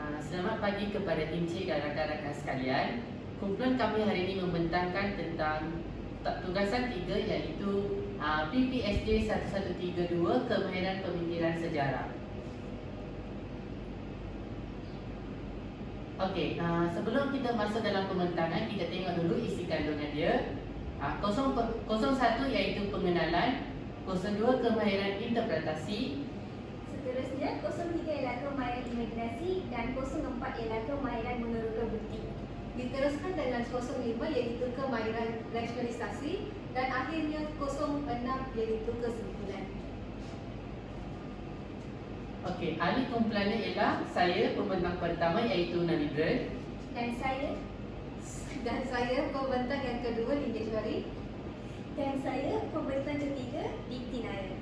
Selamat pagi kepada Encik dan rakan-rakan sekalian. Kumpulan kami hari ini membentangkan tentang tugasan 3 iaitu PPSJ 1132 Kemahiran Pemikiran Sejarah. Okey, sebelum kita masuk dalam pembentangan, kita tengok dulu isi kandungan dia. 01 iaitu pengenalan, 02 kemahiran interpretasi. Seterusnya, 03 ialah kemahiran imajinasi dan 04 ialah kemahiran meneroka bukti. Diteruskan dengan 05 iaitu kemahiran rasionalisasi dan akhirnya 06 iaitu kesimpulan. Okey, ahli kumpulannya ialah saya, pembentang pertama iaitu Nanibran. Dan saya pembentang yang kedua Lingeshwari. dan saya pembentang ketiga Dikti Naya.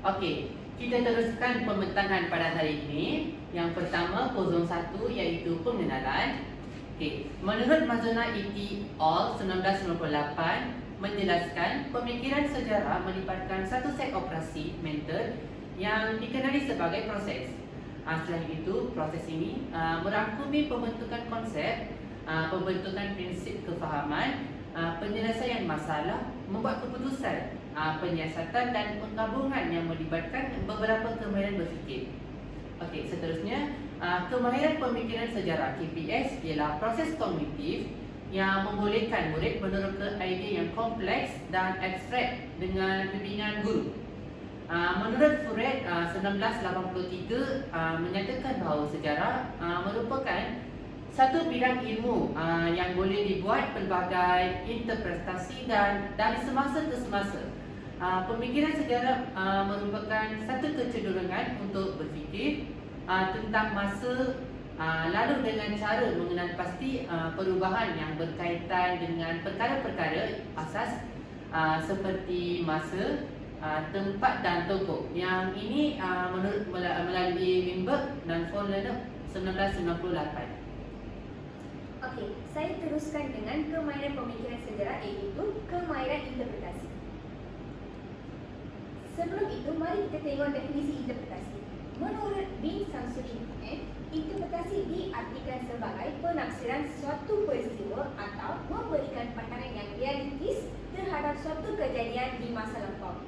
Okey, kita teruskan pembentangan pada hari ini. Yang pertama, 01 iaitu pengenalan. Okey, menurut Mazuna et al. 1998 menjelaskan pemikiran sejarah melibatkan satu set operasi mental yang dikenali sebagai proses. Selain itu, proses ini merangkumi pembentukan konsep, pembentukan prinsip kefahaman, penyelesaian masalah, membuat keputusan, penyiasatan dan penggabungan yang melibatkan beberapa kemahiran berfikir. Okey, seterusnya, kemahiran pemikiran sejarah KPS ialah proses kognitif yang membolehkan murid meneroka idea yang kompleks dan abstrak dengan bimbingan guru. Menurut Furet 1983 menyatakan bahawa sejarah merupakan satu bidang ilmu yang boleh dibuat pelbagai interpretasi dan dari semasa ke semasa. Pemikiran sejarah merupakan satu kecenderungan untuk berfikir tentang masa lalu dengan cara mengenal pasti perubahan yang berkaitan dengan perkara-perkara asas seperti masa, tempat dan tokoh. Yang ini melalui Wimberg dan von Lennep 1998. Okey, saya teruskan dengan kemahiran pemikiran sejarah iaitu kemahiran interpretasi. Sebelum itu, mari kita tengok definisi interpretasi. Menurut Bin Samsudin, interpretasi diartikan sebagai penafsiran suatu peristiwa atau memberikan pandangan yang realistis terhadap suatu kejadian di masa lampau.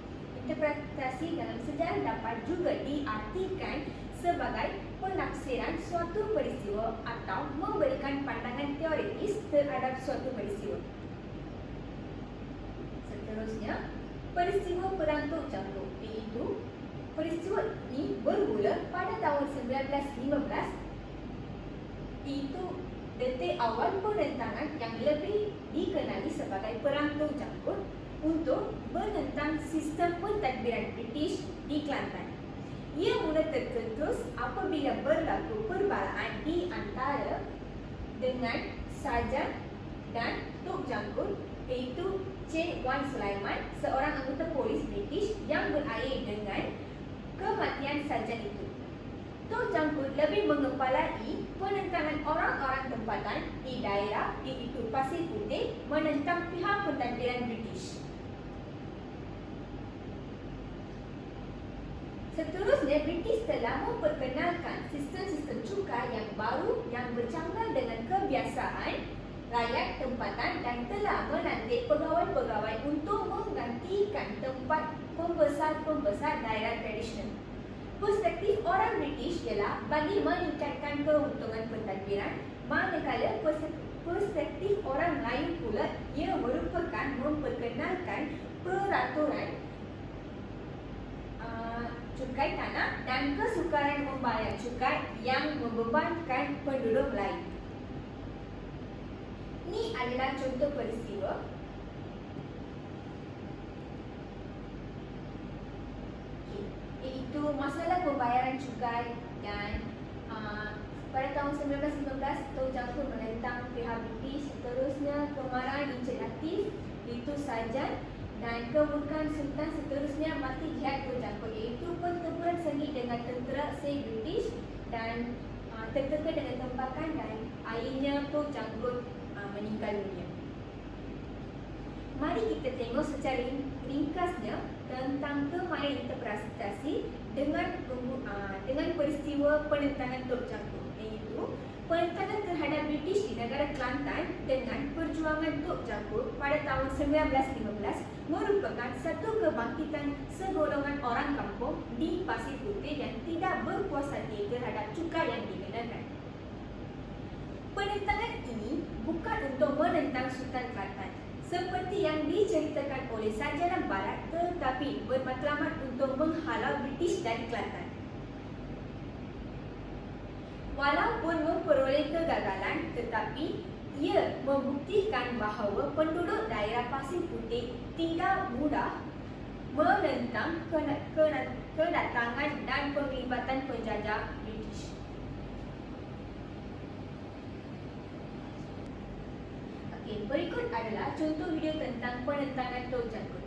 Interpretasi dalam sejarah dapat juga diartikan sebagai penafsiran suatu peristiwa atau memberikan pandangan teoritis terhadap suatu peristiwa. Seterusnya, peristiwa Perang Tok Cangkuk, iaitu peristiwa ini bermula pada tahun 1915, iaitu detik awal penentangan yang lebih dikenali sebagai Perang Tok Cangkuk untuk menentang sistem pentadbiran British di Kelantan. Ia mula tercetus apabila berlaku perbalaan di antara dengan Sarjan dan Tok Jangkut, iaitu Cik Wan Sulaiman, seorang anggota polis British yang berakhir dengan kematian sarjan itu. Tok Jangkut lebih mengepalai penentangan orang-orang tempatan di daerah iaitu Pasir Putih menentang pihak pentadbiran British. Seterusnya, British telah memperkenalkan sistem-sistem cukai yang baru yang bercanggah dengan kebiasaan rakyat tempatan dan telah melantik pegawai-pegawai untuk menggantikan tempat pembesar-pembesar daerah tradisional. Perspektif orang British ialah bagi meningkatkan keuntungan pentadbiran, manakala perspektif orang Melayu pula ia merupakan memperkenalkan peraturan cukai tanah dan kesukaran membayar cukai yang membebankan penduduk Melayu. Ini adalah contoh peristiwa. Iaitu masalah pembayaran cukai dan pada tahun 1915 Tok Jangkut menentang pihak British. Seterusnya, kemarahan Encik Latif iaitu sarjan dan kemurkaan Sultan. Seterusnya, mati jihad Tok Jangkut iaitu pertempuran sengit dengan tentera Sir British dan terteka dengan tempakan dan akhirnya Tok Jangkut meninggal dunia. Mari kita tengok secara ringkasnya tentang kemahiran interpretasi dengan peristiwa penentangan Teluk Jampur, iaitu penentangan terhadap British di negara Kelantan dengan perjuangan Teluk Jampur pada tahun 1915 merupakan satu kebangkitan segolongan orang kampung di Pasir Putih yang tidak berpuas hati terhadap cukai yang dikenakan. Penentangan ini bukan untuk menentang Sultan Kelantan seperti yang diceritakan oleh sarjana barat, tetapi bermatlamat untuk menghalau British dari Kelantan. Walaupun memperoleh kegagalan, tetapi ia membuktikan bahawa penduduk daerah Pasir Putih tidak mudah menentang kedatangan dan penglibatan penjajah British. Okey, berikut adalah contoh video tentang penentangan Teluk Jampur.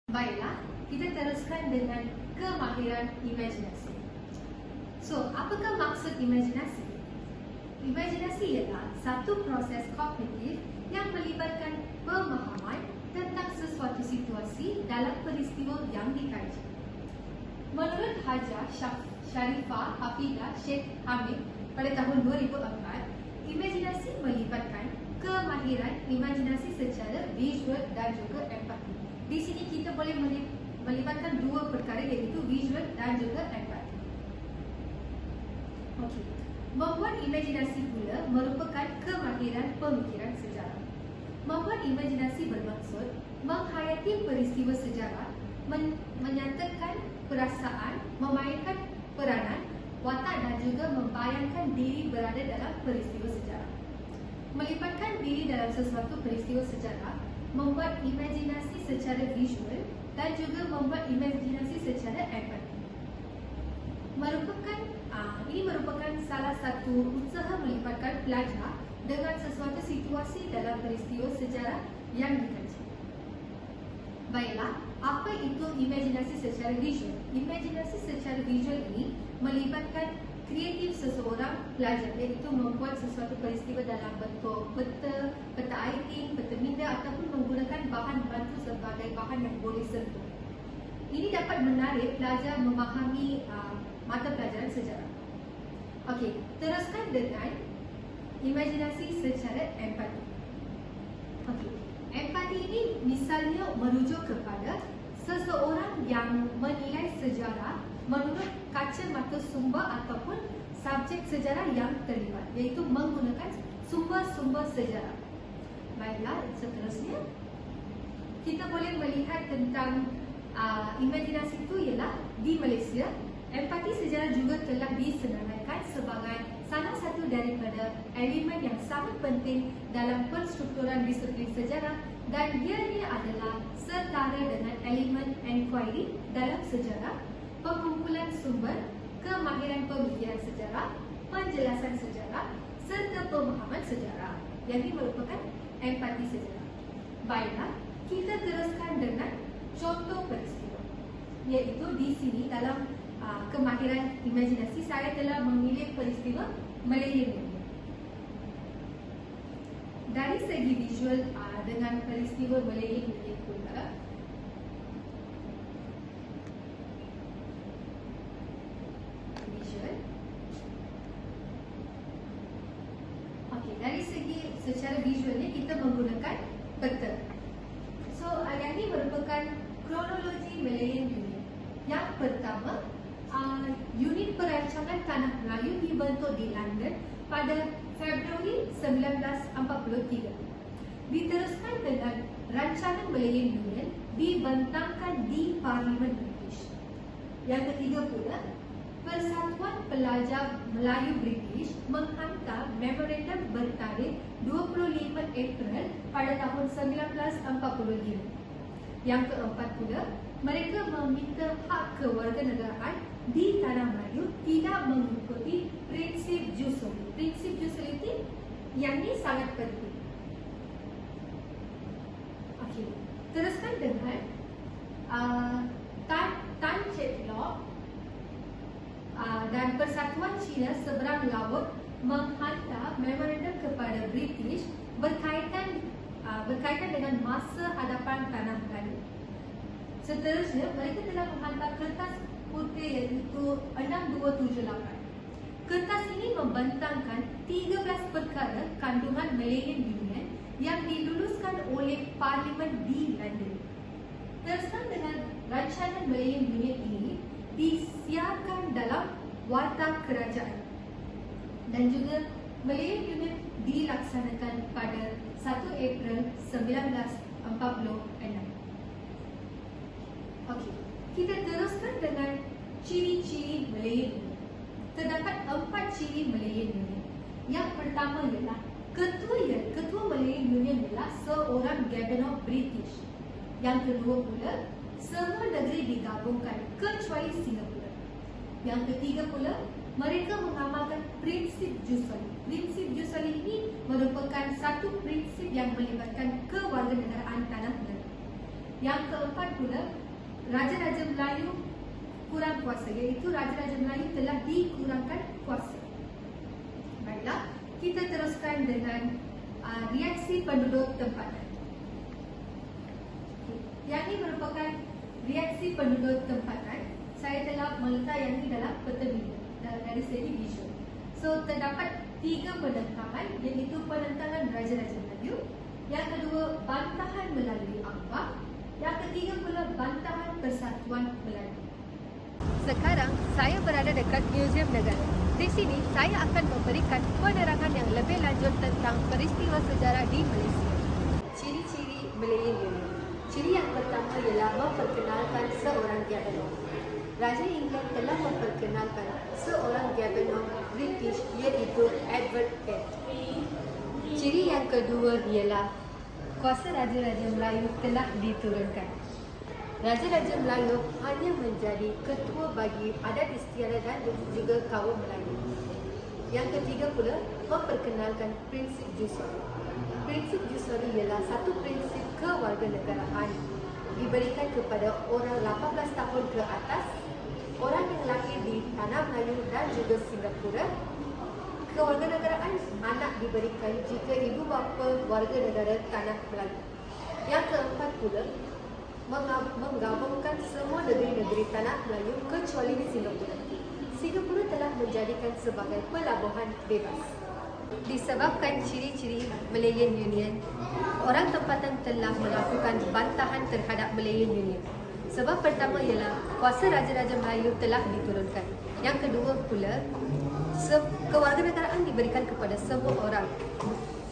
Baiklah, kita teruskan dengan kemahiran imajinasi. So, apakah maksud imajinasi? Imajinasi ialah satu proses kognitif yang melibatkan pemahaman tentang sesuatu situasi dalam peristiwa yang dikaji. Menurut Hajah Sharifah Hafidah Sheikh Hamid pada tahun 2004, imajinasi melibatkan kemahiran imajinasi secara visual dan juga empati. Di sini kita boleh melibatkan dua perkara, iaitu visual dan juga empati. Okey. Membuat imajinasi pula merupakan kemahiran pemikiran sejarah. Membuat imajinasi bermaksud menghayati peristiwa sejarah, menyatakan perasaan, memainkan peranan, watak dan juga membayangkan diri berada dalam peristiwa sejarah. Melibatkan diri dalam sesuatu peristiwa sejarah, membuat imajinasi secara visual dan juga membuat imajinasi secara empati. Merupakan Ini merupakan salah satu usaha melibatkan pelajar dengan sesuatu situasi dalam peristiwa sejarah yang dikaji. Baiklah, apa itu imajinasi secara visual? Imajinasi secara visual ini melibatkan kreatif seseorang pelajar, iaitu membuat sesuatu peristiwa dalam bentuk peta, peta aiting, peta minda ataupun menggunakan bahan bantu sebagai bahan yang boleh sentuh. Ini dapat menarik pelajar memahami mata pelajaran sejarah. Okey, teruskan dengan imajinasi secara empati. Okey, empati ini misalnya merujuk kepada seseorang yang menilai sejarah menurut kacamata sumber ataupun subjek sejarah yang terlibat, iaitu menggunakan sumber-sumber sejarah. Baiklah, seterusnya kita boleh melihat tentang imajinasi itu ialah di Malaysia, empati sejarah juga telah disenaraikan sebagai salah satu daripada elemen yang sangat penting dalam penstrukturan disiplin sejarah, dan ianya adalah setara dengan elemen inquiry dalam sejarah, pengumpulan sumber, kemahiran pemikiran sejarah, penjelasan sejarah serta pemahaman sejarah. Yang ini merupakan empati sejarah. Baiklah, kita teruskan dengan contoh peristiwa, iaitu di sini dalam kemahiran imajinasi saya telah memilih peristiwa Malayan Union. Dari segi visual dengan peristiwa Malayan Union pula, visual. Okey, dari segi secara visualnya kita menggunakan peta. So, yang ini merupakan kronologi Malayan Union. Yang pertama, unit perancangan Tanah Melayu dibentuk di London pada Februari 1943. Diteruskan dengan rancangan Malayan Union dibentangkan di Parlimen British. Yang ketiga pula, Persatuan Pelajar Melayu British menghantar memorandum bertarikh 25 April pada tahun 1945. Yang keempat pula, mereka meminta hak kewarganegaraan di Tanah Melayu tidak mengikuti prinsip jus soli. Prinsip jus soli yang ini sangat penting. Okey, teruskan dengan Tan Chet Lock dan Persatuan Cina Seberang Laut menghantar memorandum kepada British berkaitan dengan masa hadapan Tanah Melayu. Seterusnya, mereka telah menghantar kertas putih iaitu 6278. Kertas ini membentangkan 13 perkara kandungan Malayan Union yang diluluskan oleh Parlimen di London. Teruskan dengan rancangan Malayan Union ini disiarkan dalam Warta Kerajaan, dan juga Malayan Union dilaksanakan pada 1 April 1946. Okey, kita teruskan dengan ciri-ciri Malayan Union. Terdapat 4 ciri Malayan Union. Yang pertama ialah Ketua Malayan Union ialah seorang Governor British. Yang kedua pula, semua negeri digabungkan kecuali Singapura. Yang ketiga pula, mereka mengamalkan prinsip jus soli. Prinsip jus soli ini merupakan satu prinsip yang melibatkan kewarganegaraan Tanah Melayu. Yang keempat pula, Raja-Raja Melayu kurang kuasa, iaitu Raja-Raja Melayu telah dikurangkan kuasa. Baiklah, kita teruskan dengan reaksi penduduk tempatan. Yang ini merupakan reaksi penduduk tempatan. Saya telah meletak yang ini dalam peta minda dari segi visual. So, terdapat 3 penentangan, iaitu penentangan Raja-Raja Melayu. Yang kedua, bantahan melalui Akbar. Yang ketiga pula, bantahan Persatuan Melayu. Sekarang, saya berada dekat Museum Negara. Di sini, saya akan memberikan penerangan yang lebih lanjut tentang peristiwa sejarah di Malaysia. Ciri-ciri Malayan Union. Ciri yang pertama ialah memperkenalkan seorang Governor. Raja England telah memperkenalkan seorang Governor British, iaitu Edward Head. Ciri yang kedua ialah kuasa Raja-Raja Melayu telah diturunkan. Raja-Raja Melayu hanya menjadi ketua bagi adat istiadat dan juga kaum Melayu. Yang ketiga pula, memperkenalkan prinsip Jusoli. Prinsip Jusoli ialah satu prinsip kewarganegaraan diberikan kepada orang 18 tahun ke atas, orang yang lahir di tanah Melayu dan juga Singapura. Kewarganegaraan anak diberikan jika ibu bapa warga negara tanah Melayu. Yang keempat pula, menggabungkan semua negeri-negeri tanah Melayu kecuali di Singapura. Singapura telah menjadikan sebagai pelabuhan bebas. Disebabkan ciri-ciri Malayan Union, orang tempatan telah melakukan bantahan terhadap Malayan Union. Sebab pertama ialah kuasa Raja-Raja Melayu telah diturunkan. Yang kedua pula, kewarganegaraan diberikan kepada semua orang.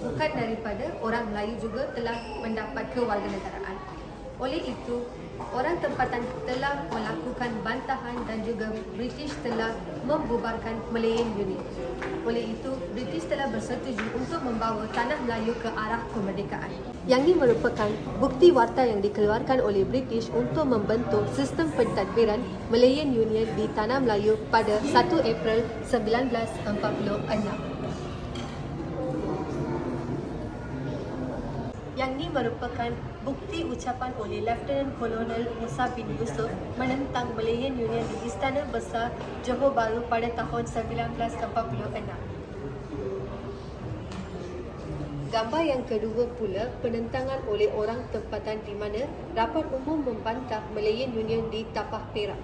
Bukan daripada orang Melayu juga telah mendapat kewarganegaraan. Oleh itu, orang tempatan telah melakukan bantahan dan juga British telah membubarkan Malayan Union. Oleh itu, British telah bersetuju untuk membawa tanah Melayu ke arah kemerdekaan. Yang ini merupakan bukti warta yang dikeluarkan oleh British untuk membentuk sistem pentadbiran Malayan Union di tanah Melayu pada 1 April 1946. Yang ini merupakan bukti ucapan oleh Lieutenant Colonel Musa bin Yusuf menentang Malayan Union di Istana Besar Johor Bahru pada tahun 1946. Gambar yang kedua pula, penentangan oleh orang tempatan di mana rapat umum membantah Malayan Union di Tapah Perak.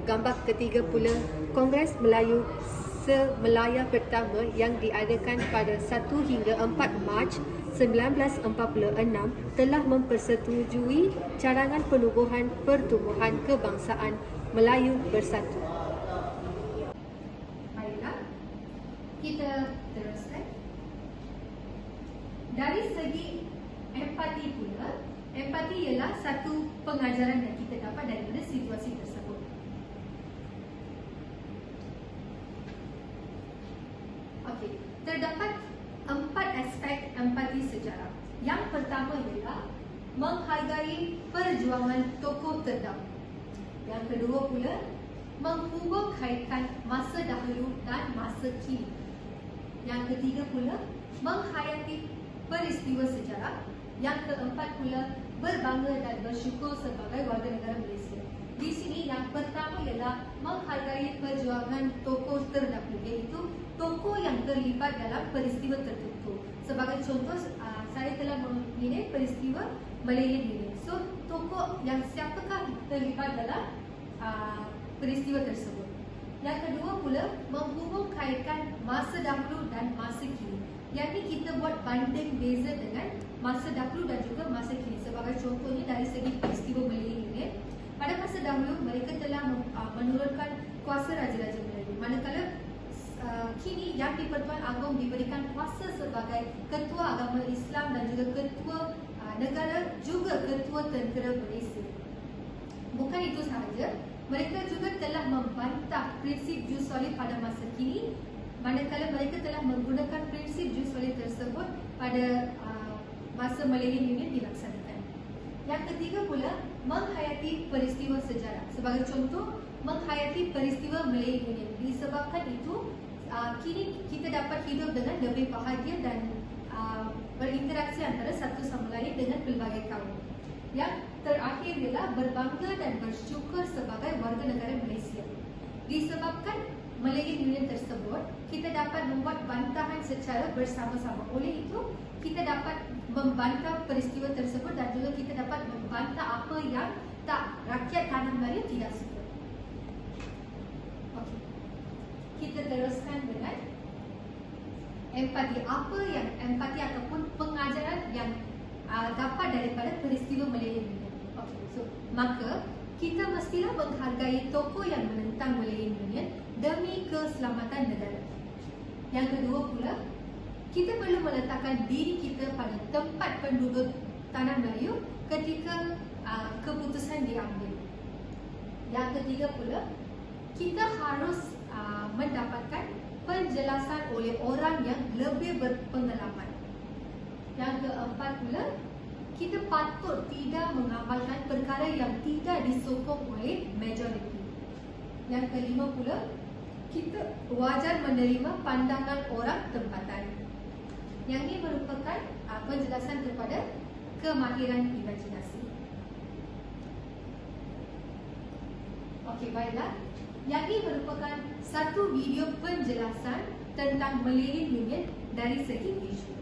Gambar ketiga pula, Kongres Melayu Semelaya pertama yang diadakan pada 1 hingga 4 Mac 1946 telah mempersetujui carangan penubuhan pertubuhan kebangsaan Melayu bersatu. Baiklah, kita teruskan. Dari segi empati pula, empati ialah satu pengajaran yang kita dapat daripada situasi tersebut. Okey, terdapat 4 aspek empati sejarah. Yang pertama ialah menghargai perjuangan tokoh terdahulu. Yang kedua pula, menghubung kaitkan masa dahulu dan masa kini. Yang ketiga pula, menghayati peristiwa sejarah. Yang keempat pula, berbangga dan bersyukur sebagai warga negara Malaysia. Di sini yang pertama ialah menghargai perjuangan tokoh terdahulu, iaitu tokoh yang terlibat dalam peristiwa tertentu. Sebagai contoh, saya telah memilih peristiwa Malayan Union. So, tokoh yang siapakah terlibat dalam peristiwa tersebut. Yang kedua pula, menghubung kaitkan masa dahulu dan masa kini. Yang ini kita buat banding beza dengan masa dahulu dan juga masa kini. Sebagai contohnya dari segi peristiwa Malayan Union, pada masa dahulu mereka telah menurunkan kuasa Raja-Raja Melayu. Manakala kini yang di-Pertuan Agong diberikan kuasa sebagai Ketua Agama Islam dan juga Ketua Negara, juga Ketua Tentera Malaysia. Bukan itu sahaja, mereka juga telah membantah prinsip Jusoli pada masa kini, manakala mereka telah menggunakan prinsip Jusoli tersebut pada masa Malayan Union dilaksanakan. Yang ketiga pula, menghayati peristiwa sejarah. Sebagai contoh, menghayati peristiwa Malayan Union. Disebabkan itu, kini kita dapat hidup dengan lebih bahagia dan berinteraksi antara satu sama lain dengan pelbagai kaum. Yang terakhir ialah berbangga dan bersyukur sebagai warga negara Malaysia. Disebabkan Malayan Union tersebut, kita dapat membuat bantahan secara bersama-sama. Oleh itu, kita dapat membantah peristiwa tersebut dan juga kita dapat membantah apa yang rakyat tanah Melayu tidak suka. Okey. Kita teruskan dengan empati. Apa yang empati ataupun pengajaran yang dapat daripada peristiwa Malayan Union. Okey. So, maka kita mestilah menghargai tokoh yang menentang Malayan Union demi keselamatan negara. Yang kedua pula, kita perlu meletakkan diri kita pada tempat penduduk tanah Melayu ketika keputusan diambil. Yang ketiga pula, kita harus mendapatkan penjelasan oleh orang yang lebih berpengalaman. Yang keempat pula, kita patut tidak mengamalkan perkara yang tidak disokong oleh majoriti. Yang kelima pula, kita wajar menerima pandangan orang tempatan. Yang ini merupakan penjelasan kepada kemahiran imajinasi. Okey, baiklah. Yang ini merupakan satu video penjelasan tentang Millennium Union dari segi isu.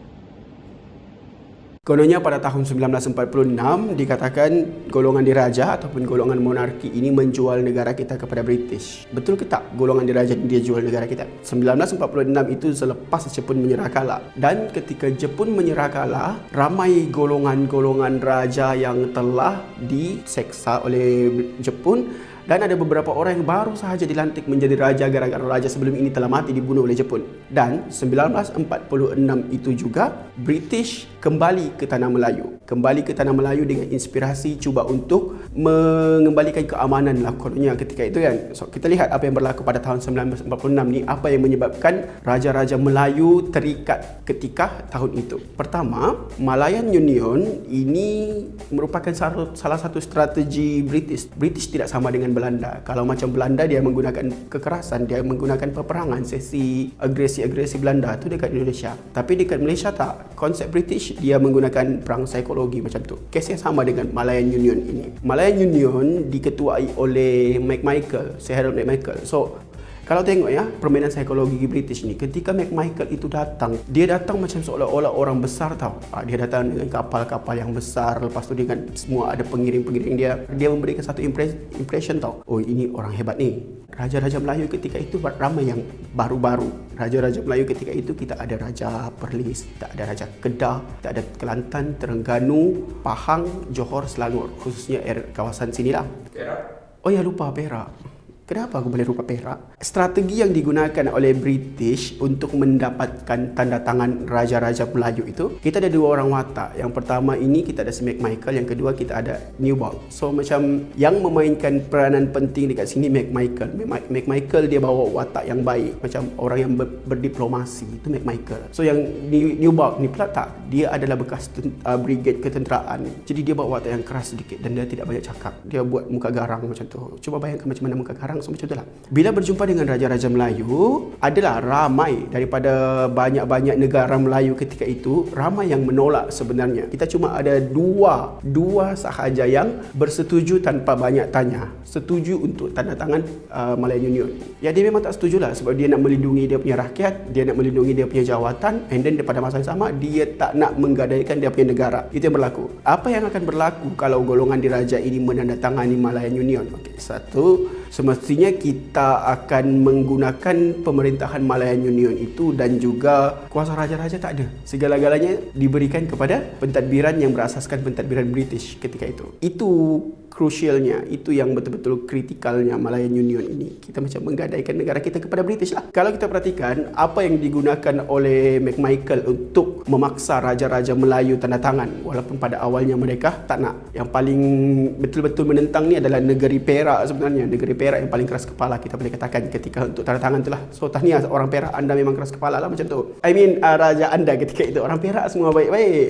Kononnya pada tahun 1946 dikatakan golongan diraja ataupun golongan monarki ini menjual negara kita kepada British. Betul ke tak golongan diraja ini dia jual negara kita? 1946 itu selepas Jepun menyerah kalah. Dan ketika Jepun menyerah kalah, ramai golongan-golongan raja yang telah diseksa oleh Jepun. Dan ada beberapa orang yang baru sahaja dilantik menjadi raja gara-gara raja sebelum ini telah mati dibunuh oleh Jepun. Dan 1946 itu juga British kembali ke tanah Melayu. Kembali ke tanah Melayu dengan inspirasi cuba untuk mengembalikan keamanan lah kononnya ketika itu kan. So kita lihat apa yang berlaku pada tahun 1946 ni, apa yang menyebabkan raja-raja Melayu terikat ketika tahun itu. Pertama, Malayan Union ini merupakan salah satu strategi British. British tidak sama dengan Belanda. Kalau macam Belanda dia menggunakan kekerasan, dia menggunakan peperangan, sesi agresi Belanda tu dekat Indonesia. Tapi dekat Malaysia tak. Konsep British dia menggunakan perang psikologi macam tu. Kes yang sama dengan Malayan Union ini. Malayan Union diketuai oleh McMichael, Sir Harold McMichael. So kalau tengok ya, permainan psikologi British ni, ketika McMichael itu datang, dia datang macam seolah-olah orang besar tau. Dia datang dengan kapal-kapal yang besar, lepas tu dengan semua ada pengiring-pengiring dia. Dia memberikan satu impression tau. Oh, ini orang hebat ni. Raja-raja Melayu ketika itu ramai yang baru-baru. Raja-raja Melayu ketika itu kita ada Raja Perlis, kita ada Raja Kedah, kita ada Kelantan, Terengganu, Pahang, Johor, Selangor. Khususnya kawasan sinilah. Perak? Oh ya, lupa Perak. Kenapa aku boleh lupa Perak? Strategi yang digunakan oleh British untuk mendapatkan tanda tangan Raja-Raja Melayu itu, kita ada dua orang watak. Yang pertama ini kita ada McMichael, yang kedua kita ada Newbold. So macam yang memainkan peranan penting dekat sini McMichael. McMichael dia bawa watak yang baik, macam orang yang berdiplomasi, itu McMichael. So yang Newbold ni pula tak, dia adalah bekas brigade ketenteraan. Jadi dia bawa watak yang keras sedikit dan dia tidak banyak cakap. Dia buat muka garang macam tu. Cuba bayangkan macam mana muka garang. So, macam itulah. Bila berjumpa dengan Raja-Raja Melayu, adalah ramai daripada banyak-banyak negara Melayu ketika itu, ramai yang menolak sebenarnya. Kita cuma ada dua sahaja yang bersetuju tanpa banyak tanya. Setuju untuk tanda tangan Malayan Union. Ya, dia memang tak setuju lah sebab dia nak melindungi dia punya rakyat, dia nak melindungi dia punya jawatan, and then pada masa yang sama dia tak nak menggadaikan dia punya negara. Itu yang berlaku. Apa yang akan berlaku kalau golongan diraja ini menandatangani Malayan Union? Okey, satu, semestinya kita akan menggunakan pemerintahan Malayan Union itu dan juga kuasa raja-raja tak ada. Segala-galanya diberikan kepada pentadbiran yang berasaskan pentadbiran British ketika itu. Itu crucialnya, itu yang betul-betul kritikalnya Malayan Union ini. Kita macam menggadaikan negara kita kepada British lah. Kalau kita perhatikan apa yang digunakan oleh McMichael untuk memaksa raja-raja Melayu tanda tangan, walaupun pada awalnya mereka tak nak. Yang paling betul-betul menentang ni adalah negeri Perak sebenarnya. Negeri Perak yang paling keras kepala kita boleh katakan ketika untuk tanda tangan tu lah. So tahniah orang Perak, anda memang keras kepala lah macam tu. Raja anda ketika itu. Orang Perak semua baik-baik.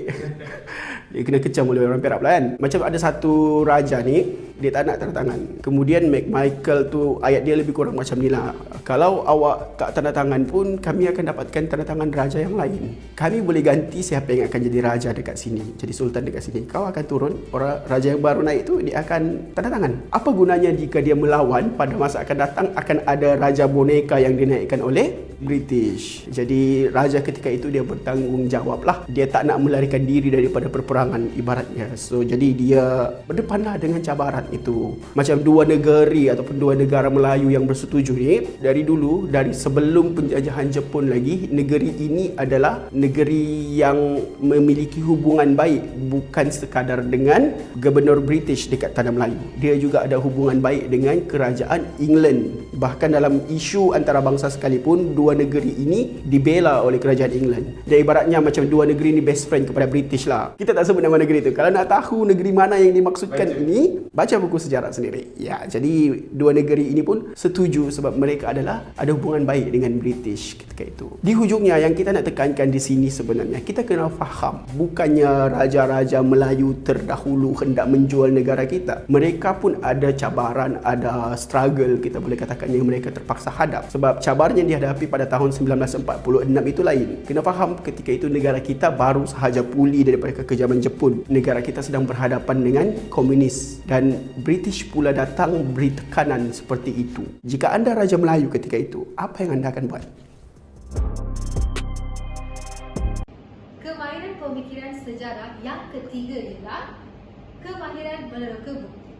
Dia kena kecam oleh orang Perak pula kan. Macam ada satu raja ni, dia tak nak tanda tangan. Kemudian McMichael tu, ayat dia lebih kurang macam ni lah. Kalau awak tak tanda tangan pun, kami akan dapatkan tanda tangan raja yang lain. Kami boleh ganti siapa yang akan jadi raja dekat sini, jadi sultan dekat sini. Kau akan turun, orang raja yang baru naik tu, dia akan tanda tangan. Apa gunanya jika dia melawan, pada masa akan datang akan ada raja boneka yang dinaikkan oleh British. Jadi raja ketika itu dia bertanggungjawab lah. Dia tak nak melarikan diri daripada peperangan ibaratnya. So jadi dia berdepanlah dengan cabaran itu. Macam dua negeri ataupun dua negara Melayu yang bersetuju ni, dari dulu, dari sebelum penjajahan Jepun lagi, negeri ini adalah negeri yang memiliki hubungan baik, bukan sekadar dengan gubernur British dekat tanah Melayu. Dia juga ada hubungan baik dengan kerajaan England. Bahkan dalam isu antarabangsa sekalipun, dua dua negeri ini dibela oleh kerajaan England. Dia ibaratnya macam dua negeri ni best friend kepada British lah. Kita tak sebut nama negeri tu. Kalau nak tahu negeri mana yang dimaksudkan ini, baca buku sejarah sendiri. Ya, jadi dua negeri ini pun setuju sebab mereka ada hubungan baik dengan British ketika itu. Di hujungnya yang kita nak tekankan di sini sebenarnya, kita kena faham bukannya raja-raja Melayu terdahulu hendak menjual negara kita. Mereka pun ada cabaran, ada struggle, kita boleh katakan, yang mereka terpaksa hadap. Sebab cabaran yang dihadapi pada tahun 1946 itu lain. Kena faham ketika itu negara kita baru sahaja pulih daripada kekejaman Jepun. Negara kita sedang berhadapan dengan komunis dan British pula datang beri tekanan seperti itu. Jika anda Raja Melayu ketika itu, apa yang anda akan buat? Kemahiran pemikiran sejarah yang ketiga ialah kemahiran meneroka bukti.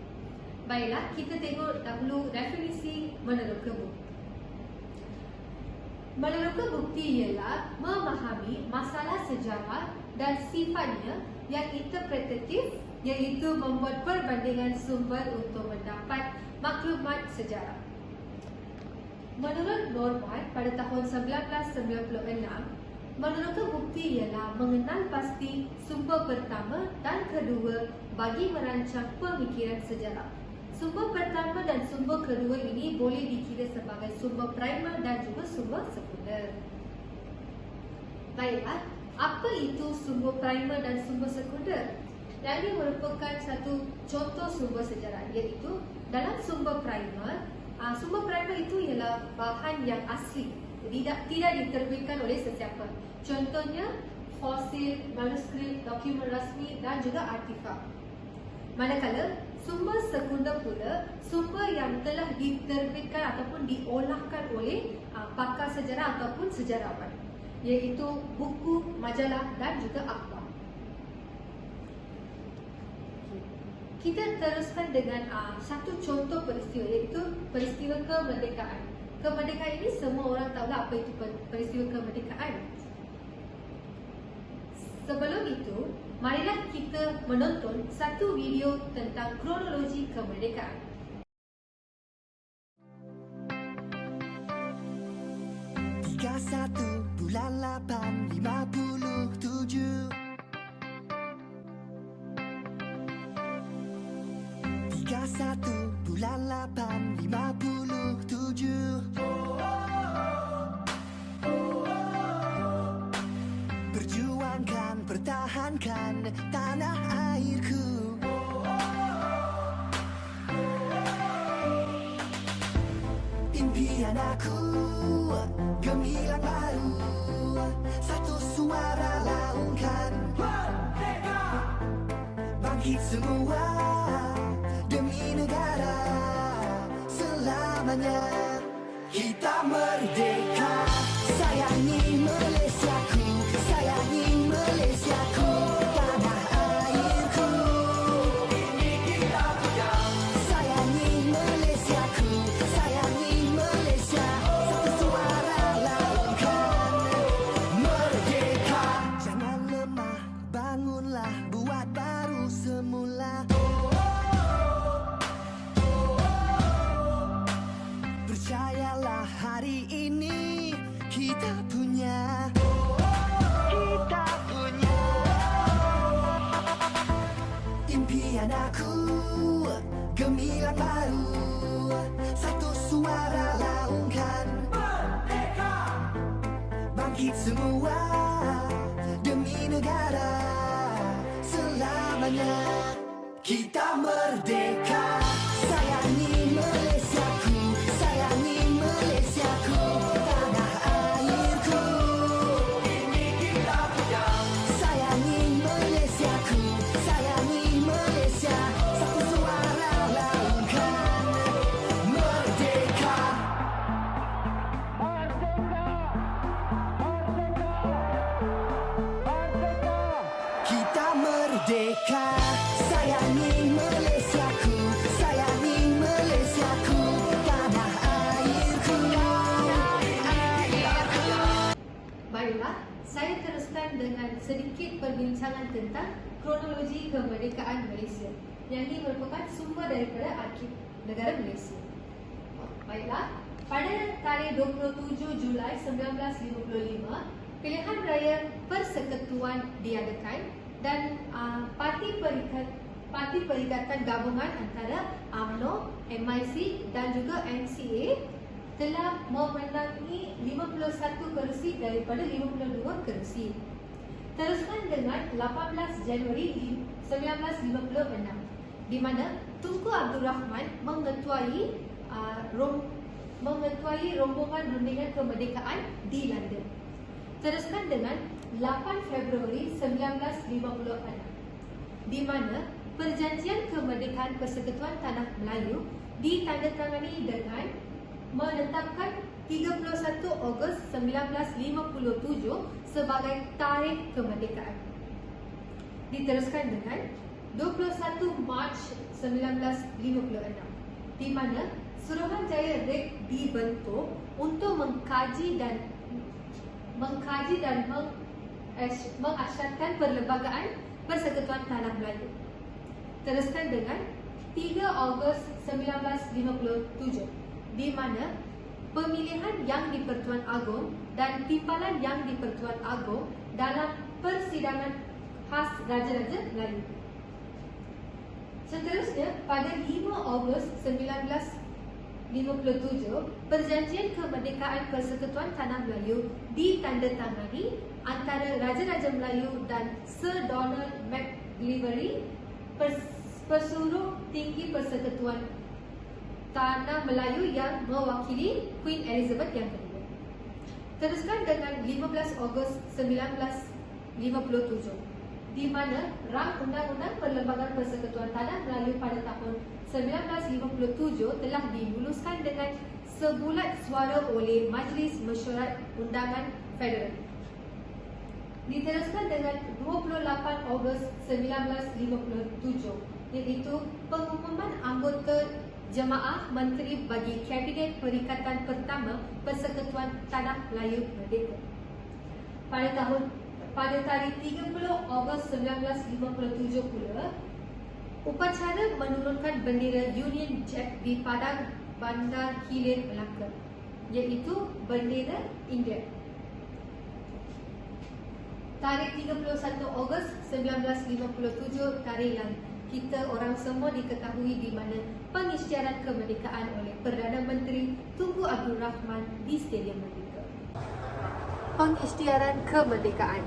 Baiklah, kita tengok dahulu definisi meneroka bukti. Meneroka bukti ialah memahami masalah sejarah dan sifatnya yang interpretatif, iaitu membuat perbandingan sumber untuk mendapat maklumat sejarah. Menurut Norman pada tahun 1996, meneroka bukti ialah mengenal pasti sumber pertama dan kedua bagi merancang pemikiran sejarah. Sumber pertama dan sumber kedua ini boleh dikira sebagai sumber primer dan juga sumber sekunder. Baiklah, apa itu sumber primer dan sumber sekunder? Yang ini merupakan satu contoh sumber sejarah, iaitu dalam sumber primer itu ialah bahan yang asli, tidak diterbitkan oleh sesiapa. Contohnya fosil, manuskrip, dokumen rasmi dan juga artifak. Manakala sumber sekunder pula sumber yang telah diterbitkan ataupun diolahkan oleh pakar sejarah ataupun sejarawan, iaitu buku, majalah dan juga akhbar. Kita teruskan dengan satu contoh peristiwa, iaitu peristiwa kemerdekaan. Kemerdekaan ini semua orang tahulah apa itu peristiwa kemerdekaan. Sebelum itu, marilah kita menonton satu video tentang kronologi kemerdekaan. 31 bulan 8 57 31 bulan 8 57 Perjuangkan, pertahankan tanah airku. Impian aku gemilang baru, satu suara laungkan. Bangkit semua demi negara selamanya. Kita merdeka, sayangi Malaysiaku, sayangi Malaysiaku, tanah airku. Ini kita punya. Sayangi Malaysiaku, sayangi Malaysia, satu suara laungkan. Merdeka, jangan lemah, bangunlah, buat baru semula. Percayalah hari ini kita punya. Kita punya. Impian aku gemilang baru, satu suara laungkan. Merdeka, bangkit semua demi negara selamanya. Kita merdeka, sayangi Malaysiaku, sayangi Malaysiaku, tanah airku. Ini kita punya. Sayangi Malaysiaku, sayangi Malaysia, satu suara laungkan. Merdeka. Kita merdeka, sayangi Malaysiaku, sayangi Malaysiaku, tanah airku. Baiklah, saya teruskan dengan sedikit perbincangan tentang kronologi kemerdekaan Malaysia. Yang ini merupakan sumber daripada arsip negara Malaysia. Baiklah, pada tarikh 27 Julai 1955, pilihan raya persekutuan diadakan dan parti perikatan gabungan antara UMNO, MIC dan juga MCA telah memenangi 51 kerusi daripada 52 kerusi. Teruskan dengan 18 Januari 1956 di mana Tunku Abdul Rahman mengetuai rombongan rundingan kemerdekaan di London. Teruskan dengan 8 Februari 1956 di mana Perjanjian Kemerdekaan Persekutuan Tanah Melayu ditandatangani dengan menetapkan 31 Ogos 1957 sebagai tarikh kemerdekaan. Diteruskan dengan 21 Mac 1956 di mana Suruhanjaya REG dibentuk untuk mengkaji dan mengasyarkan Perlembagaan Persekutuan Tanah Melayu. Teruskan dengan 3 Ogos 1957 di mana pemilihan Yang di-Pertuan Agong dan timbalan Yang di-Pertuan Agong dalam persidangan khas Raja-Raja Melayu. Seterusnya, pada 5 Ogos 1957, Perjanjian Kemerdekaan Persekutuan Tanah Melayu ditandatangani antara Raja-Raja Melayu dan Sir Donald McGillivray, Pesuruh Tinggi Persekutuan Tanah Melayu yang mewakili Queen Elizabeth yang kedua. Teruskan dengan 15 Ogos 1957 di mana rang Undang-Undang Perlembagaan Persekutuan Tanah Melayu pada tahun 1957 telah diluluskan dengan sebulat suara oleh Majlis Mesyuarat Undangan Federal. Diteruskan dengan 28 Ogos 1957 iaitu pengumuman anggota Jemaah Menteri bagi Kabinet Perikatan Pertama Persekutuan Tanah Melayu Merdeka. Pada tarikh 30 Ogos 1957 pula, upacara menurunkan bendera Union Jack di Padang Bandar Hilir, Melaka, iaitu bendera Inggeris. Tarikh 31 Ogos 1957, tarikh yang kita orang semua diketahui di mana pengisytiharan kemerdekaan oleh Perdana Menteri Tunku Abdul Rahman di Stadium Merdeka. Pengisytiharan kemerdekaan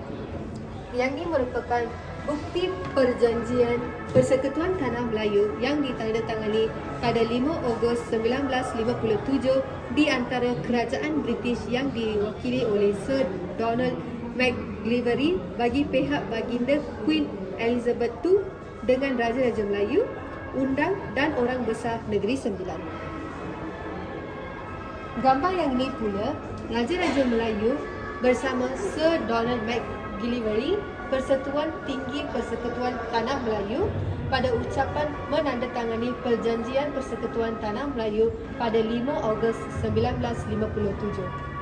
yang ini merupakan bukti perjanjian Persekutuan Tanah Melayu yang ditandatangani pada 5 Ogos 1957 di antara Kerajaan British yang diwakili oleh Sir Donald McGillivray bagi pihak baginda Queen Elizabeth II dengan Raja-Raja Melayu, Undang dan Orang Besar Negeri Sembilan. Gambar yang ini pula Raja-Raja Melayu bersama Sir Donald McGillivray, Persatuan Tinggi Persekutuan Tanah Melayu pada ucapan menandatangani Perjanjian Persekutuan Tanah Melayu pada 5 Ogos 1957.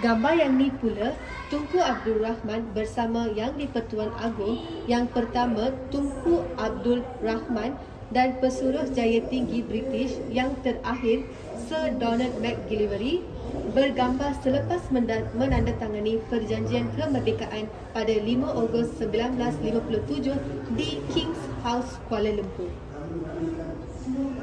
Gambar yang ni pula Tunku Abdul Rahman bersama Yang di-Pertuan Agong yang pertama Tunku Abdul Rahman dan Pesuruh Jaya Tinggi British yang terakhir Sir Donald McGillivray bergambar selepas menandatangani Perjanjian Kemerdekaan pada 5 Ogos 1957 di King's House, Kuala Lumpur.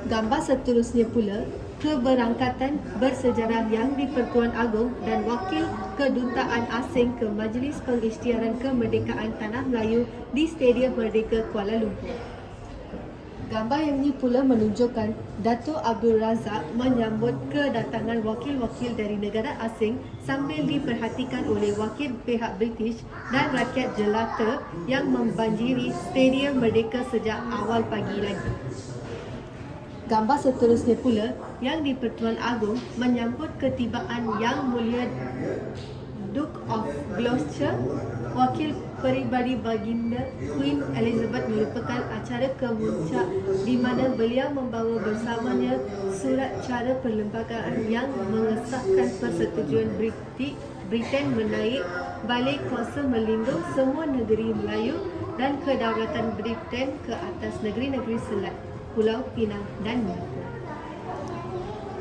Gambar seterusnya pula keberangkatan bersejarah Yang di-Pertuan Agong dan Wakil Kedutaan Asing ke Majlis Pengisytiharan Kemerdekaan Tanah Melayu di Stadium Merdeka, Kuala Lumpur. Gambar yang ini pula menunjukkan Dato' Abdul Razak menyambut kedatangan wakil-wakil dari negara asing sambil diperhatikan oleh wakil pihak British dan rakyat jelata yang membanjiri Stadium Merdeka sejak awal pagi lagi. Gambar seterusnya pula Yang di-Pertuan Agong menyambut ketibaan Yang Mulia Duke of Gloucester, wakil peribadi baginda Queen Elizabeth, merupakan acara kemuncak di mana beliau membawa bersamanya surat cara perlembagaan yang mengesahkan persetujuan Britain menaik balik kuasa melindung semua negeri Melayu dan kedaulatan Britain ke atas negeri-negeri Selat. Pulau Pinang dan Melaka.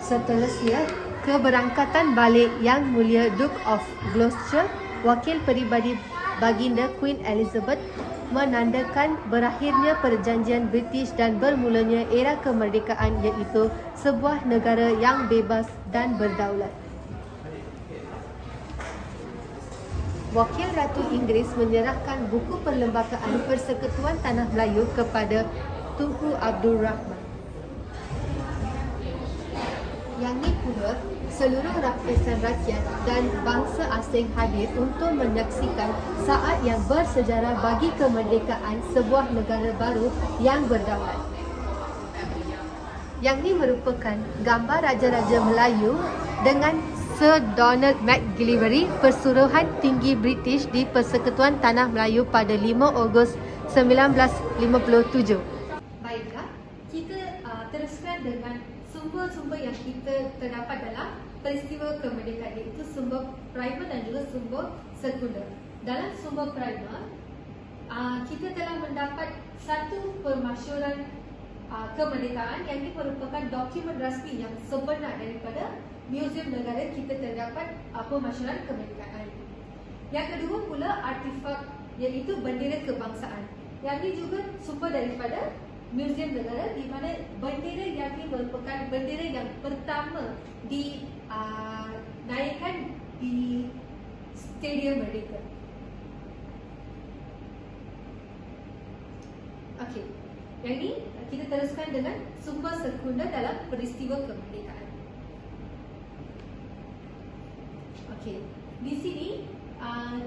Seterusnya, keberangkatan balik Yang Mulia Duke of Gloucester, wakil peribadi Baginda Queen Elizabeth, menandakan berakhirnya perjanjian British dan bermulanya era kemerdekaan, iaitu sebuah negara yang bebas dan berdaulat. Wakil Ratu Inggeris menyerahkan buku perlembagaan Persekutuan Tanah Melayu kepada Tunku Abdul Rahman. Yang ini pula, seluruh lapisan rakyat dan bangsa asing hadir untuk menyaksikan saat yang bersejarah bagi kemerdekaan sebuah negara baru yang berdaulat. Yang ini merupakan gambar Raja-Raja Melayu dengan Sir Donald McGillivray, Persuruhan Tinggi British di Persekutuan Tanah Melayu pada 5 Ogos 1957. Baiklah, kita teruskan dengan sumber-sumber yang kita terdapat dalam peristiwa kemerdekaan, iaitu sumber primer dan juga sumber sekunder. Dalam sumber primer, kita telah mendapat satu permasyuran kemerdekaan yang ini merupakan dokumen rasmi yang sebenar daripada Muzium Negara. Kita terdapat permasyuran kemerdekaan. Yang kedua pula artifak, iaitu bendera kebangsaan. Yang ini juga sumber daripada Muzium Negara, di mana bendera yang ini merupakan bendera yang pertama dinaikkan di Stadium Merdeka. Okey, yang ini kita teruskan dengan sumber sekunder dalam peristiwa kemerdekaan. Okey, di sini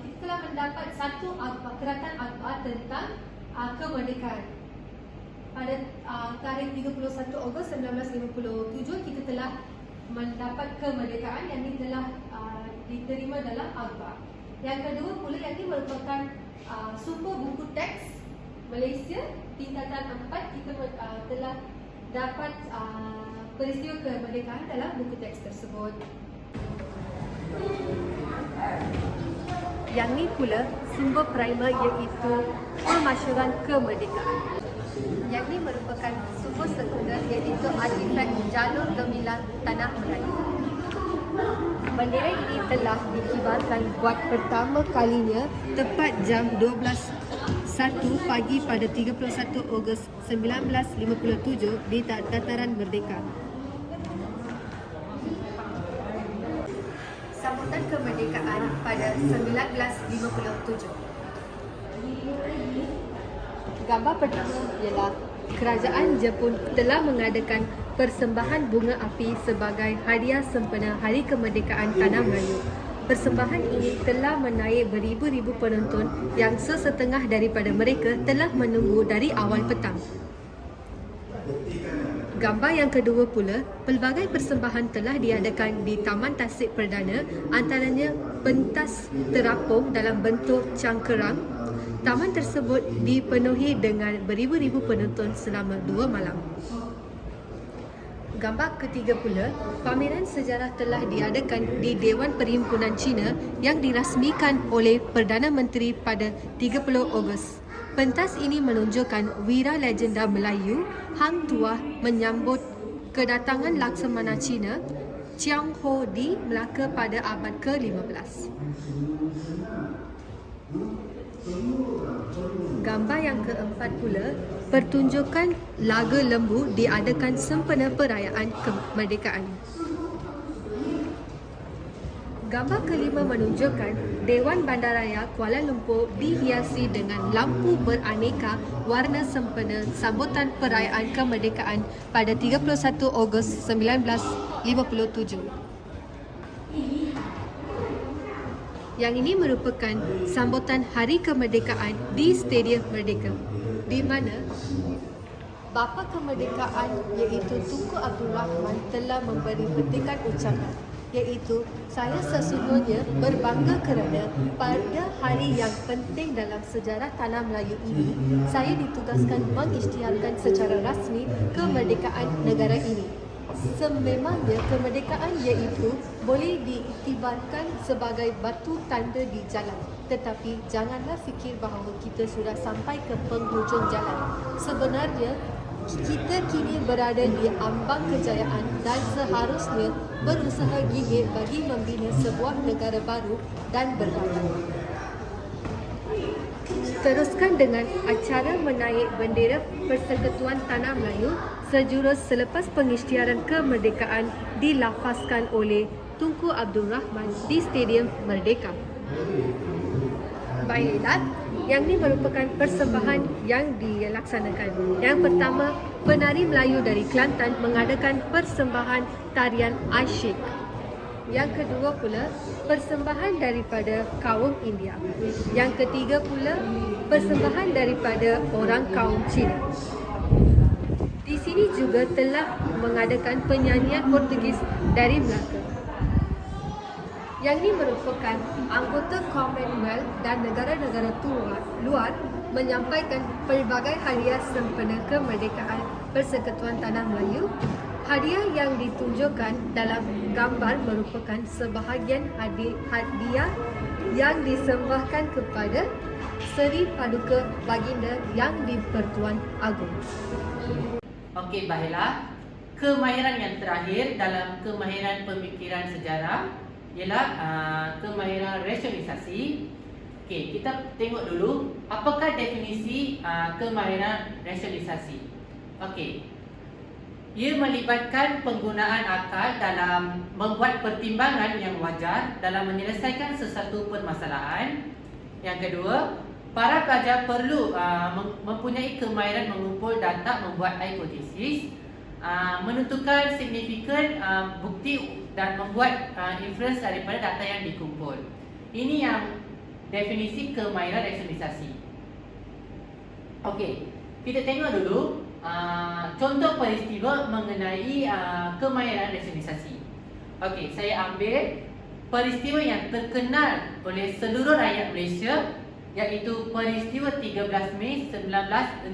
kita telah mendapat satu keratan akhbar tentang kemerdekaan. Pada tarikh 31 Ogos 1957, kita telah mendapat kemerdekaan yang ini telah diterima dalam akhbar. Yang kedua pula, yang ini merupakan sumber buku teks Malaysia tingkatan 4. Kita telah dapat peristiwa kemerdekaan dalam buku teks tersebut. Yang ini pula sumber primer, iaitu permasyuran kemerdekaan. Yang ini merupakan sumber sekunder, iaitu artifak jalur gemilang Tanah Melayu. Bendera ini telah dikibarkan buat pertama kalinya tepat jam 12.01 pagi pada 31 Ogos 1957 di dataran Merdeka. Sambutan kemerdekaan pada 1957. Gambar pertama ialah kerajaan Jepun telah mengadakan persembahan bunga api sebagai hadiah sempena Hari Kemerdekaan Tanah Melayu. Persembahan ini telah menarik beribu-ribu penonton yang sesetengah daripada mereka telah menunggu dari awal petang. Gambar yang kedua pula, pelbagai persembahan telah diadakan di Taman Tasik Perdana, antaranya pentas terapung dalam bentuk cangkerang. Taman tersebut dipenuhi dengan beribu-ribu penonton selama 2 malam. Gambar ketiga pula, pameran sejarah telah diadakan di Dewan Perhimpunan Cina yang dirasmikan oleh Perdana Menteri pada 30 Ogos. Pentas ini menunjukkan wira legenda Melayu Hang Tuah menyambut kedatangan Laksamana Cina Chiang Ho di Melaka pada abad ke-15. Gambar yang keempat pula, pertunjukan laga lembu diadakan sempena perayaan kemerdekaan. Gambar kelima menunjukkan Dewan Bandaraya Kuala Lumpur dihiasi dengan lampu beraneka warna sempena sambutan perayaan kemerdekaan pada 31 Ogos 1957. Yang ini merupakan sambutan Hari Kemerdekaan di Stadium Merdeka, di mana Bapa Kemerdekaan iaitu Tunku Abdul Rahman telah memberi petikan ucapan, iaitu saya sesungguhnya berbangga kerana pada hari yang penting dalam sejarah Tanah Melayu ini, saya ditugaskan mengisytiharkan secara rasmi kemerdekaan negara ini. Sememangnya kemerdekaan iaitu boleh diiktibarkan sebagai batu tanda di jalan, tetapi janganlah fikir bahawa kita sudah sampai ke penghujung jalan. Sebenarnya Kita kini berada di ambang kejayaan dan seharusnya berusaha gigih bagi membina sebuah negara baru dan berdaulat. Teruskan dengan acara menaik bendera Persekutuan Tanah Melayu sejurus selepas pengisytiharan kemerdekaan dilafazkan oleh Tunku Abdul Rahman di Stadium Merdeka. Baiklah, yang ini merupakan persembahan yang dilaksanakan. Yang pertama, penari Melayu dari Kelantan mengadakan persembahan tarian asyik. Yang kedua pula, persembahan daripada kaum India. Yang ketiga pula, persembahan daripada orang kaum Cina. Di sini juga telah mengadakan penyanyian Portugis dari Melaka. Yang ini merupakan anggota Commonwealth dan negara-negara luar menyampaikan pelbagai hadiah sempena kemerdekaan Persekutuan Tanah Melayu. Hadiah yang ditunjukkan dalam gambar merupakan sebahagian hadiah yang disembahkan kepada Seri Paduka Baginda Yang di-Pertuan Agong. Okey, baiklah. Kemahiran yang terakhir dalam kemahiran pemikiran sejarah ialah kemahiran rasionalisasi. Okey, kita tengok dulu apakah definisi kemahiran rasionalisasi. Okey. Ia melibatkan penggunaan akal dalam membuat pertimbangan yang wajar dalam menyelesaikan sesuatu permasalahan. Yang kedua, para pelajar perlu mempunyai kemahiran mengumpul data, membuat hipotesis, menentukan signifikan bukti dan membuat inference daripada data yang dikumpul. Ini yang definisi kemahiran rasionalisasi. Okey, kita tengok dulu contoh peristiwa mengenai kemahiran rasionalisasi. Okey, saya ambil peristiwa yang terkenal oleh seluruh rakyat Malaysia, iaitu peristiwa 13 Mei 1969.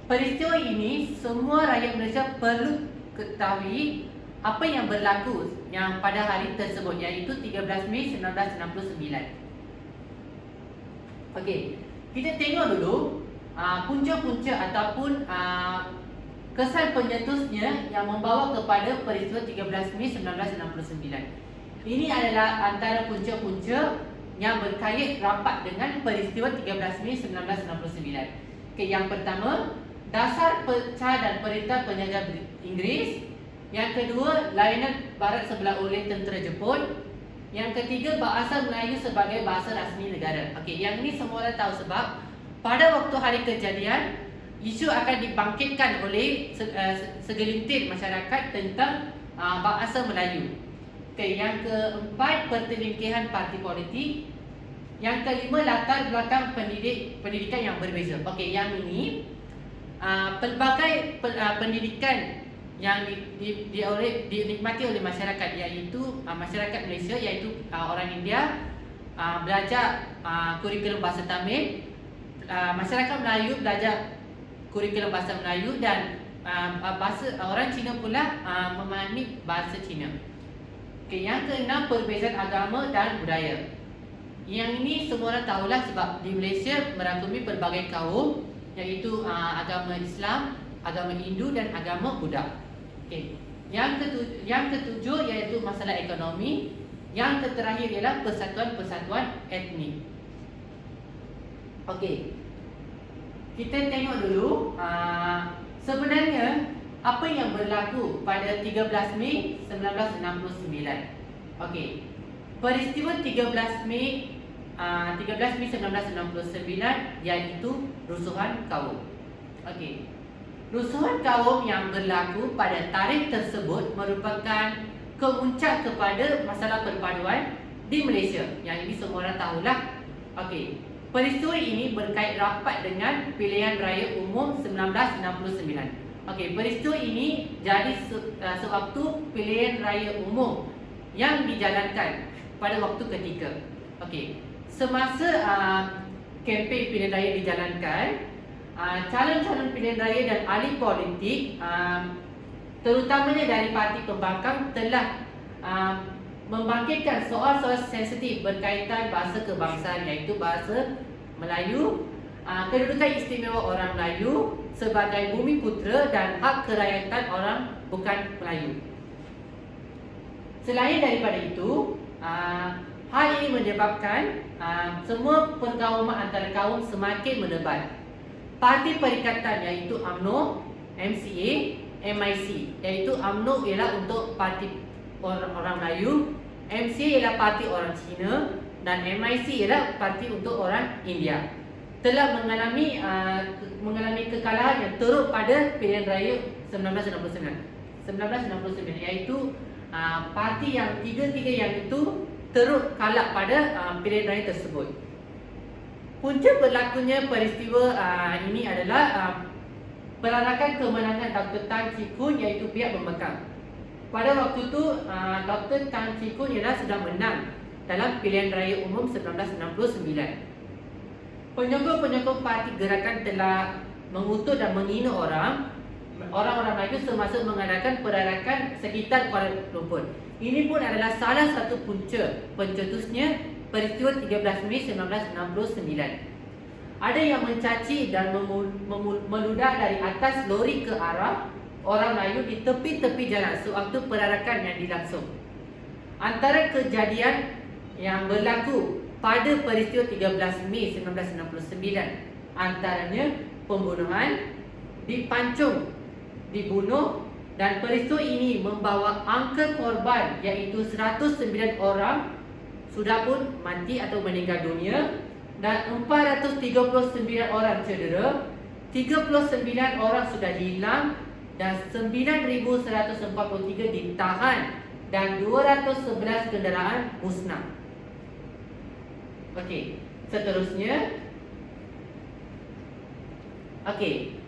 Peristiwa ini semua rakyat Malaysia perlu ketahui apa yang berlaku yang pada hari tersebut, iaitu 13 Mei 1969. Okey, kita tengok dulu punca-punca ataupun kesan pencetusnya yang membawa kepada peristiwa 13 Mei 1969. Ini adalah antara punca-punca yang berkait rapat dengan peristiwa 13 Mei 1969. Okay, yang pertama, dasar pecah dan perintah penjajah Inggeris. Yang kedua, layanan barat sebelah oleh tentera Jepun. Yang ketiga, bahasa Melayu sebagai bahasa rasmi negara. Okey, yang ini semua orang tahu sebab pada waktu hari kejadian, isu akan dibangkitkan oleh segelintir masyarakat tentang bahasa Melayu. Okay, yang keempat, pertelingkihan parti politik. Yang kelima, latar belakang pendidikan yang berbeza. Okey, yang ini pelbagai pendidikan yang dinikmati oleh masyarakat, iaitu masyarakat Malaysia, iaitu orang India belajar kurikulum bahasa Tamil, masyarakat Melayu belajar kurikulum bahasa Melayu, dan bahasa orang Cina pula memahami bahasa Cina. Okay, yang keenam, perbezaan agama dan budaya. Yang ini semua orang tahulah sebab di Malaysia merangkumi pelbagai kaum, iaitu agama Islam, agama Hindu dan agama Buddha. Okay. Yang ketujuh iaitu masalah ekonomi. Yang terakhir ialah persatuan-persatuan etnik. Okey, kita tengok dulu sebenarnya apa yang berlaku pada 13 Mei 1969. Okey, peristiwa 13 Mei 1969 iaitu rusuhan kaum. Okey, rusuhan kaum yang berlaku pada tarikh tersebut merupakan kemuncak kepada masalah perpaduan di Malaysia. Yang ini semua orang tahulah. Okey, peristiwa ini berkait rapat dengan pilihan raya umum 1969. Okey, peristiwa ini jadi sewaktu pilihan raya umum yang dijalankan pada waktu ketika. Okey, semasa kempen pilihan raya dijalankan, calon-calon pilihan raya dan ahli politik, terutamanya dari parti pembangkang, telah membangkitkan soal-soal sensitif berkaitan bahasa kebangsaan, iaitu bahasa Melayu, kedudukan istimewa orang Melayu, sebagai bumi putera dan hak kerakyatan orang bukan Melayu. Selain daripada itu, hal ini menyebabkan semua pergauman antara kaum semakin menebat. Parti Perikatan iaitu UMNO, MCA, MIC, iaitu UMNO ialah untuk parti orang Melayu, MCA ialah parti orang Cina dan MIC ialah parti untuk orang India, telah mengalami kekalahan yang teruk pada pilihan raya 1999, iaitu parti yang tiga-tiga yang itu teruk kalah pada pilihan raya tersebut. Punca berlakunya peristiwa ini adalah perarakan kemenangan Dr. Tan Chee Koon iaitu pihak pembekal. Pada waktu itu Dr. Tan Chee Koon ialah sudah menang dalam pilihan raya umum 1969. Penyokong-penyokong parti gerakan telah mengutuk dan menghina orang-orang Melayu semasa mengadakan perarakan sekitar Kuala Lumpur. Ini pun adalah salah satu punca pencetusnya peristiwa 13 Mei 1969. Ada yang mencaci dan meludah dari atas lori ke arah orang Melayu di tepi-tepi jalan sewaktu perarakan yang dilangsung. Antara kejadian yang berlaku pada peristiwa 13 Mei 1969 antaranya pembunuhan, dipancung, dibunuh, dan peristiwa ini membawa angka korban iaitu 109 orang sudah pun mati atau meninggal dunia dan 439 orang cedera, 39 orang sudah hilang dan 9,143 ditahan dan 211 kenderaan musnah. Okey, seterusnya. Okey.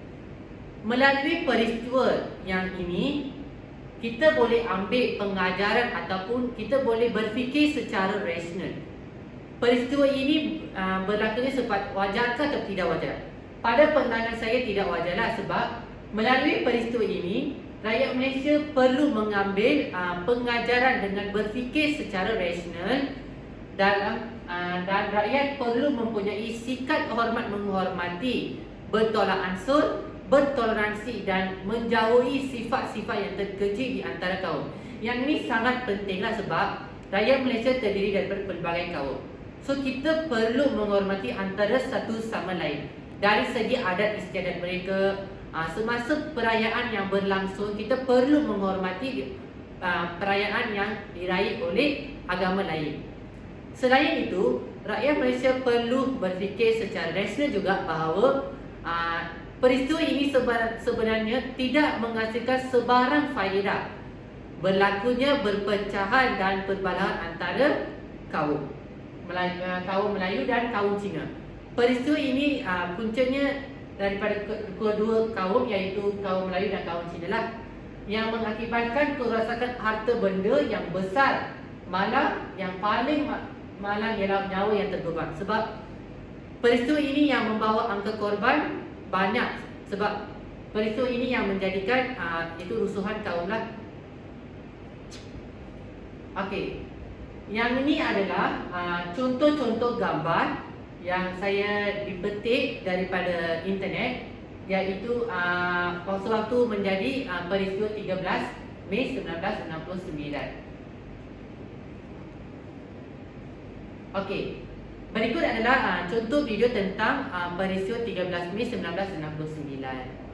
Melalui peristiwa yang ini, kita boleh ambil pengajaran ataupun kita boleh berfikir secara rasional. Peristiwa ini berlakunya sebab wajarkah atau tidak wajar? Pada pandangan saya tidak wajarlah sebab melalui peristiwa ini, rakyat Malaysia perlu mengambil pengajaran dengan berfikir secara rasional dan rakyat perlu mempunyai sikap hormat menghormati, bertolak ansur, bertoleransi dan menjauhi sifat-sifat yang terkeji di antara kaum. Yang ini sangat pentinglah sebab rakyat Malaysia terdiri daripada pelbagai kaum. So kita perlu menghormati antara satu sama lain. Dari segi adat istiadat mereka, semasa perayaan yang berlangsung kita perlu menghormati perayaan yang diraih oleh agama lain. Selain itu, rakyat Malaysia perlu berfikir secara rasional juga bahawa peristiwa ini sebenarnya tidak menghasilkan sebarang faedah. Berlakunya perpecahan dan perbalahan antara kaum Melayu dan kaum Cina. Peristiwa ini puncanya daripada kedua kaum iaitu kaum Melayu dan kaum Cina lah, yang mengakibatkan kerosakan harta benda yang besar, malah yang paling malang ialah nyawa yang terkorban. Sebab peristiwa ini yang membawa angka korban banyak, sebab peristiwa ini yang menjadikan itu rusuhan kaum lah. Okey, yang ini adalah contoh-contoh gambar yang saya dipetik daripada internet, iaitu waktu menjadi peristiwa 13 Mei 1969. Okey, berikut adalah contoh video tentang peristiwa 13 Mei 1969.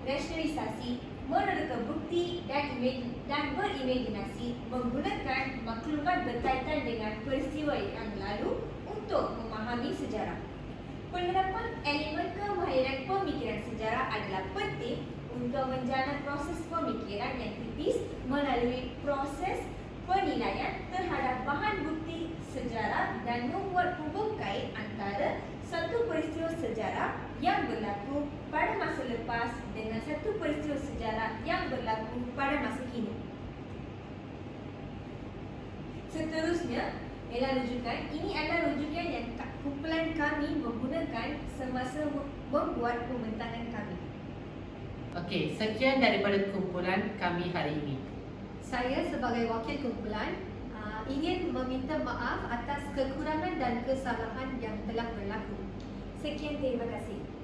rasionalisasi, menerka bukti dan berimajinasi menggunakan maklumat berkaitan dengan peristiwa yang lalu untuk memahami sejarah. Penerapan elemen kemahiran pemikiran sejarah adalah penting untuk menjalani proses pemikiran yang kritis melalui proses penilaian terhadap bahan bukti sejarah dan membuat hubung kait antara satu peristiwa sejarah yang berlaku pada masa lepas dengan satu peristiwa sejarah yang berlaku pada masa kini. Seterusnya, ialah rujukan. Ini adalah rujukan yang kumpulan kami menggunakan semasa membuat pembentakan kami. Okey, sekian daripada kumpulan kami hari ini. Saya sebagai wakil kumpulan ingin meminta maaf atas kekurangan dan kesalahan yang telah berlaku. Sekian, terima kasih.